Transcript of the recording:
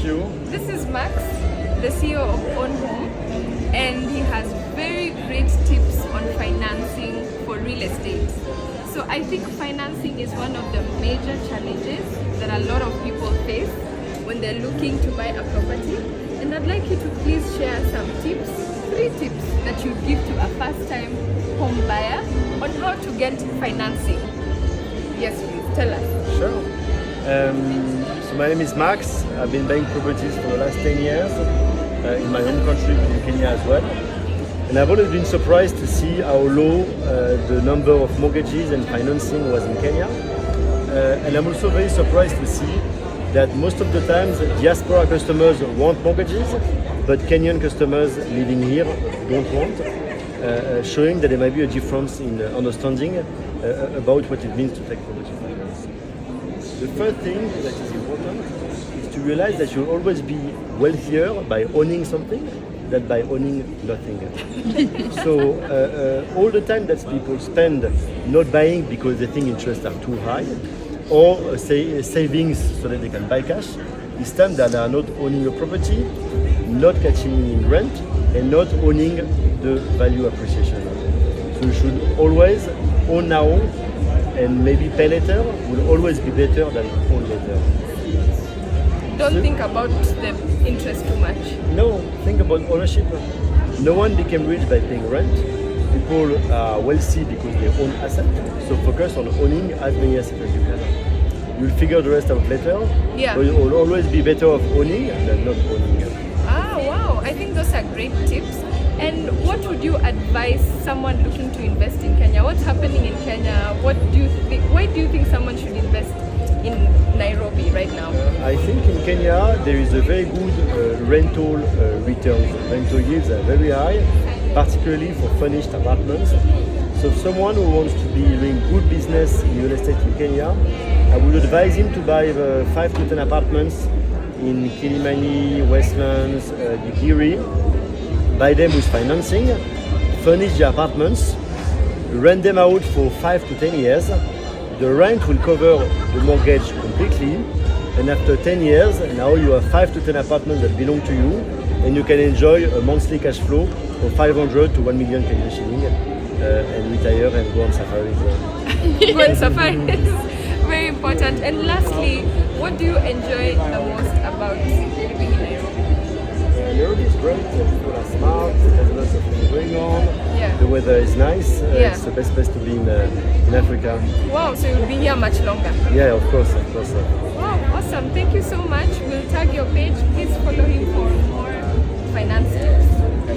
you. This is Max, the CEO of OWNOM, and he has very great tips on financing for real estate. So I think financing is one of the major challenges that a lot of people face when they're looking to buy a property. And I'd like you to please share some tips, 3 tips that you give to a first-time home buyer on how to get financing. Yes, please, tell us. Sure. So my name is Max. I've been buying properties for the last 10 years in my home country, in Kenya as well. And I've always been surprised to see how low the number of mortgages and financing was in Kenya. And I'm also very surprised to see that most of the times diaspora customers want mortgages, but Kenyan customers living here don't want, showing that there might be a difference in understanding about what it means to take property finance. The first thing that is important is to realize that you'll always be wealthier by owning something than by owning nothing. So all the time that people spend not buying because they think interests are too high, or say savings so that they can buy cash, it's time that they are not owning a property, not catching in rent, and not owning the value appreciation. So you should always own now, and maybe pay later will always be better than own later. Don't think about the interest too much. No, think about ownership. No one became rich by paying rent. People are wealthy because they own assets. So focus on owning as many assets as you can. You'll figure the rest out later. Yeah. But you'll always be better off owning than not owning. Ah, wow. I think those are great tips. And what would you advise someone looking to invest in Kenya? What's happening in Kenya? What do you think? Why do you think someone should invest in Nairobi right now? I think in Kenya there is a very good rental returns. Rental yields are very high, particularly for furnished apartments. So someone who wants to be doing good business in real estate in Kenya, I would advise him to buy 5 to 10 apartments in Kilimani, Westlands, Gigiri. Buy them with financing, furnish the apartments, rent them out for 5 to 10 years. The rent will cover the mortgage completely, and after 10 years, now you have 5 to 10 apartments that belong to you, and you can enjoy a monthly cash flow of 500 to 1 million Kenyan shilling, and retire and go on safaris. Go on safaris, very important. And lastly, what do you enjoy the most about living in Nairobi? Nairobi is great, people are smart, there's lots of things going on, Yeah. the weather is nice, Yeah. it's the best place to be in Africa. Wow, so you'll be here much longer. Yeah, of course, of course. Wow, awesome. Thank you so much. We'll tag your page. Please follow him for